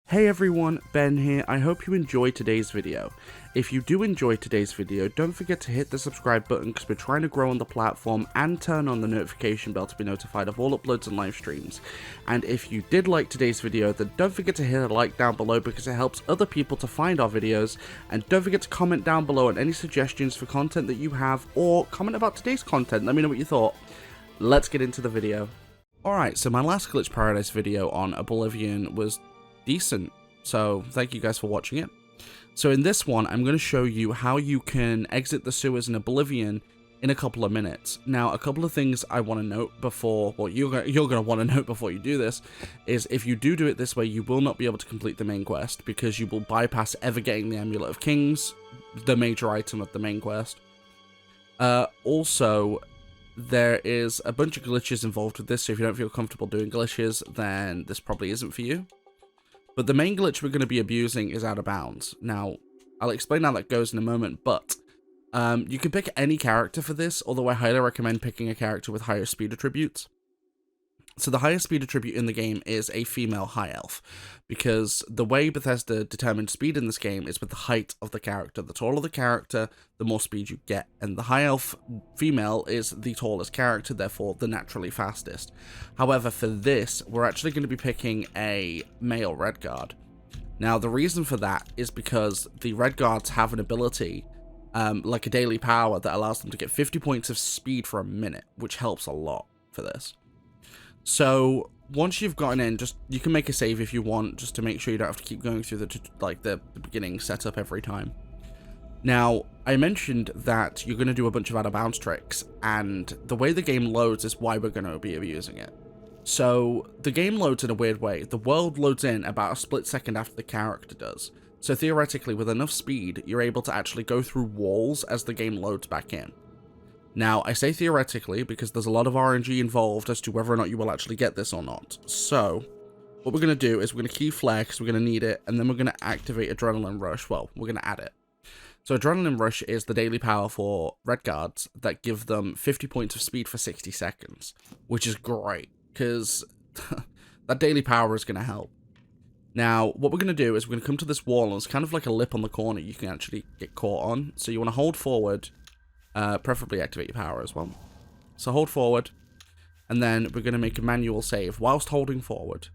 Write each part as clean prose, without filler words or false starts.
Hey everyone, Ben here. I hope you enjoyed today's video. If you do enjoy today's video, don't forget to hit the subscribe button because we're trying to grow on the platform, and turn on the notification bell to be notified of all uploads and live streams. And if you did like today's video, then don't forget to hit a like down below because it helps other people to find our videos, and don't forget to comment down below on any suggestions for content that you have, or comment about today's content. Let me know what you thought. Let's get into the video. Alright, so my last Glitch Paradise video on Oblivion was decent, so thank you guys for watching it. So in this one, I'm going to show you how you can exit the sewers in Oblivion in a couple of minutes. Now, a couple of things I want to note before, well, you're going to want to note before you do this, is if you do it this way, you will not be able to complete the main quest, because you will bypass ever getting the Amulet of Kings, the major item of the main quest. Also, there is a bunch of glitches involved with this, so if you don't feel comfortable doing glitches, then this probably isn't for you. But the main glitch we're going to be abusing is out of bounds. Now, I'll explain how that goes in a moment, but you can pick any character for this, although I highly recommend picking a character with higher speed attributes. So the highest speed attribute in the game is a female high elf, because the way Bethesda determines speed in this game is with the height of the character. The taller the character, the more speed you get, and the high elf female is the tallest character, therefore the naturally fastest. However, for this, we're actually going to be picking a male red guard. Now, the reason for that is because the red guards have an ability, like a daily power, that allows them to get 50 points of speed for a minute, which helps a lot for this. So once you've gotten in, you can make a save if you want, just to make sure you don't have to keep going through the beginning setup every time. Now, I mentioned that you're going to do a bunch of out of bounds tricks, and the way the game loads is why we're going to be abusing it. So the game loads in a weird way. The world loads in about a split second after the character does. So theoretically, with enough speed, you're able to actually go through walls as the game loads back in. Now, I say theoretically because there's a lot of RNG involved as to whether or not you will actually get this or not. So, what we're going to do is we're going to key flare because we're going to need it, and then we're going to activate Adrenaline Rush. Well, we're going to add it. So Adrenaline Rush is the daily power for red guards that give them 50 points of speed for 60 seconds, which is great because that daily power is going to help. Now, what we're going to do is we're going to come to this wall, and it's kind of like a lip on the corner you can actually get caught on. So you want to hold forward. Preferably activate your power as well. So hold forward, and then we're going to make a manual save whilst holding forward.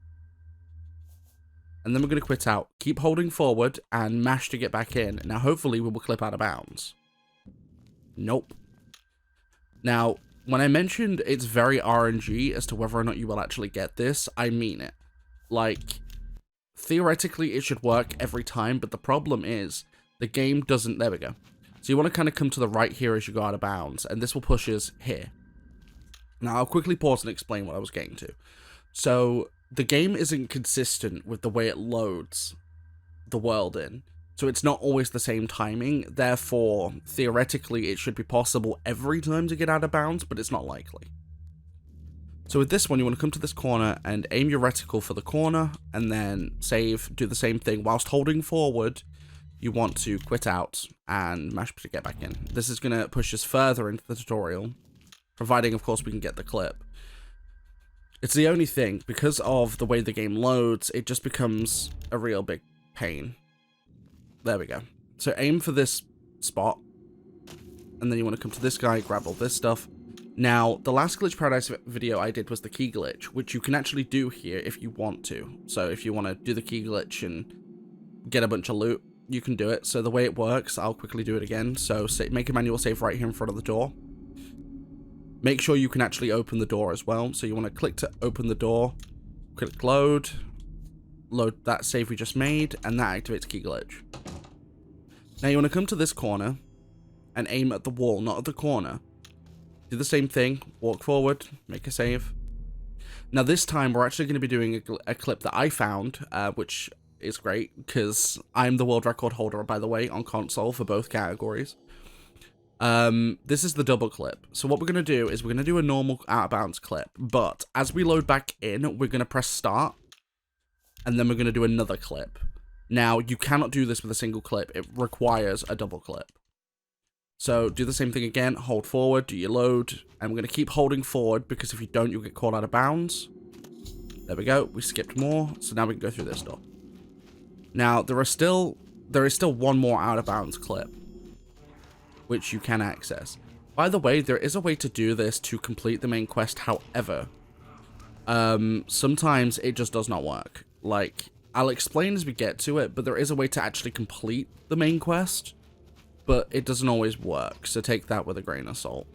And then we're going to quit out. Keep holding forward and mash to get back in. Now hopefully we will clip out of bounds. Nope. Now, when I mentioned it's very RNG as to whether or not you will actually get this, I mean it. Like, theoretically it should work every time, but the problem is the game doesn't. There we go. So you want to kind of come to the right here as you go out of bounds, and this will push us here. Now, I'll quickly pause and explain what I was getting to. So, the game isn't consistent with the way it loads the world in. So it's not always the same timing, therefore, theoretically, it should be possible every time to get out of bounds, but it's not likely. So with this one, you want to come to this corner and aim your reticle for the corner, and then save, do the same thing whilst holding forward. You want to quit out and mash to get back in. This is going to push us further into the tutorial, providing, of course, we can get the clip. It's the only thing, because of the way the game loads, it just becomes a real big pain. There we go. So aim for this spot, and then you want to come to this guy, grab all this stuff. Now, the last Glitch Paradise video I did was the key glitch, which you can actually do here if you want to. So if you want to do the key glitch and get a bunch of loot, you can do it. So the way it works, I'll quickly do it again. So make a manual save right here in front of the door. Make sure you can actually open the door as well. So you want to click to open the door, click load that save we just made, and that activates key glitch. Now you want to come to this corner and aim at the wall, not at the corner. Do the same thing, walk forward, make a save. Now this time we're actually going to be doing a clip that I found, which is great because I'm the world record holder, by the way, on console for both categories. This is the double clip. So what we're going to do is we're going to do a normal out of bounds clip, but as we load back in, we're going to press start, and then we're going to do another clip. Now, you cannot do this with a single clip. It requires a double clip. So do the same thing again, hold forward, do your load, and we're going to keep holding forward because if you don't, you'll get caught out of bounds. There we go, we skipped more, so now we can go through this door. Now, there is still one more out of bounds clip, which you can access. By the way, there is a way to do this to complete the main quest, however, sometimes it just does not work. Like, I'll explain as we get to it, but there is a way to actually complete the main quest, but it doesn't always work, so take that with a grain of salt.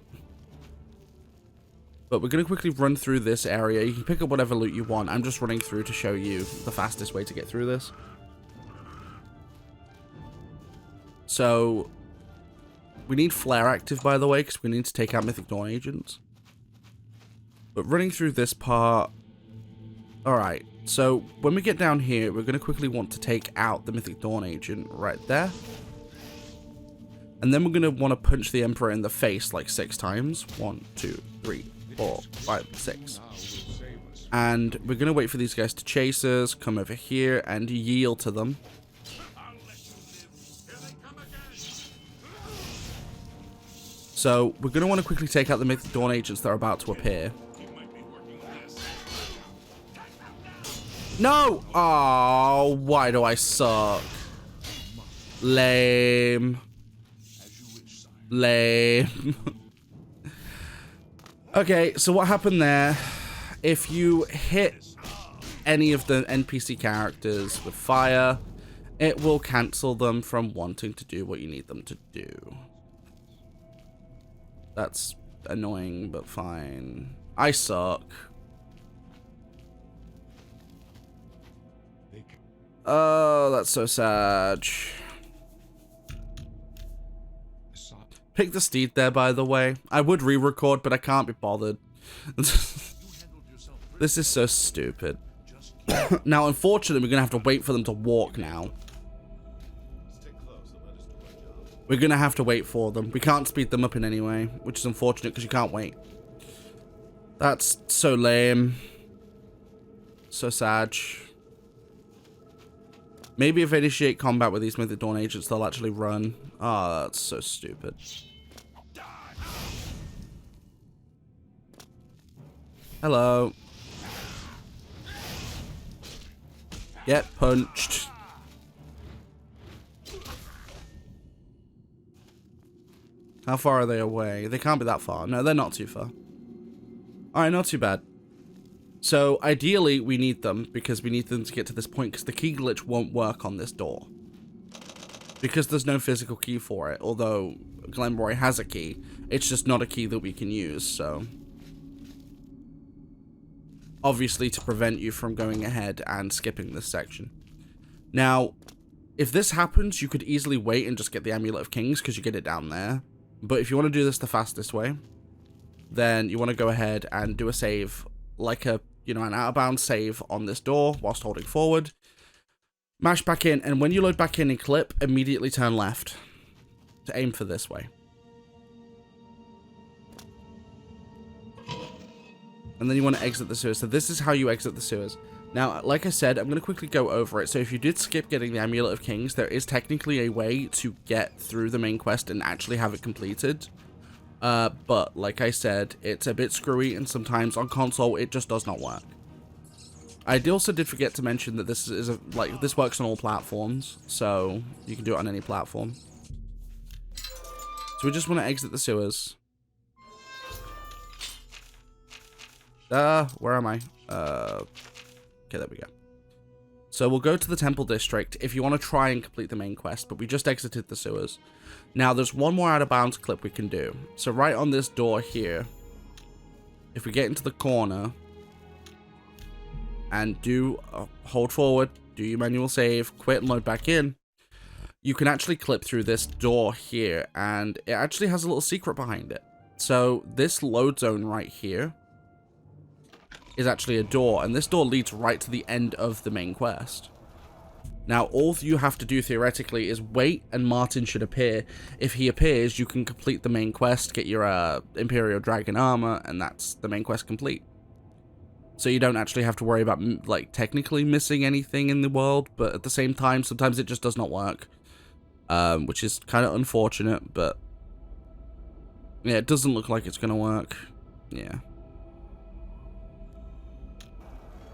But we're going to quickly run through this area. You can pick up whatever loot you want. I'm just running through to show you the fastest way to get through this. So, we need Flare active, by the way, because we need to take out Mythic Dawn agents. But running through this part... Alright, so when we get down here, we're going to quickly want to take out the Mythic Dawn agent right there. And then we're going to want to punch the Emperor in the face like 6 times. 1, 2, 3, 4, 5, 6. And we're going to wait for these guys to chase us, come over here, and yield to them. So, we're going to want to quickly take out the Mythic Dawn agents that are about to appear. No! Oh, why do I suck? Lame. Lame. Okay, so what happened there? If you hit any of the NPC characters with fire, it will cancel them from wanting to do what you need them to do. That's annoying, but fine. I suck. Oh, that's so sad. Pick the steed there, by the way. I would re-record, but I can't be bothered. This is so stupid. Now, unfortunately, we're going to have to wait for them to walk now. We're going to have to wait for them. We can't speed them up in any way, which is unfortunate because you can't wait. That's so lame. So sad. Maybe if I initiate combat with these Mythic Dawn agents, they'll actually run. Oh, that's so stupid. Hello. Get punched. How far are they away? They can't be that far. No, they're not too far. Alright, not too bad. So, ideally, we need them, because we need them to get to this point, because the key glitch won't work on this door. Because there's no physical key for it, although Glenroy has a key. It's just not a key that we can use, so... Obviously, to prevent you from going ahead and skipping this section. Now, if this happens, you could easily wait and just get the Amulet of Kings, because you get it down there. But if you want to do this the fastest way, then you want to go ahead and do a save, like a, you know, an out-of-bounds save on this door whilst holding forward. Mash back in, and when you load back in and clip, immediately turn left to aim for this way. And then you want to exit the sewers. So this is how you exit the sewers. Now, like I said, I'm going to quickly go over it. So if you did skip getting the Amulet of Kings, there is technically a way to get through the main quest and actually have it completed. But like I said, it's a bit screwy, and sometimes on console it just does not work. I also did forget to mention that this is this works on all platforms, so you can do it on any platform. So we just want to exit the sewers. Where am I? Okay, there we go. So we'll go to the Temple District if you want to try and complete the main quest, but we just exited the sewers. Now, there's one more out-of-bounds clip we can do. So right on this door here, if we get into the corner and do hold forward, do your manual save, quit and load back in, you can actually clip through this door here, and it actually has a little secret behind it. So this load zone right here is actually a door, and this door leads right to the end of the main quest. Now, all you have to do, theoretically, is wait, and Martin should appear. If he appears, you can complete the main quest, get your Imperial Dragon armor, and that's the main quest complete. So you don't actually have to worry about, like, technically missing anything in the world, but at the same time, sometimes it just does not work. Which is kind of unfortunate, but... yeah, it doesn't look like it's going to work. Yeah.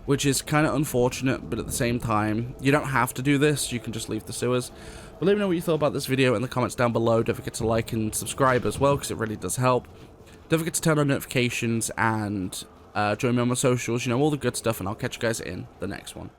which is kind of unfortunate, but at the same time, you don't have to do this. You can just leave the sewers. But let me know what you thought about this video in the comments down below. Don't forget to like and subscribe as well, because it really does help. Don't forget to turn on notifications and join me on my socials, you know, all the good stuff, and I'll catch you guys in the next one.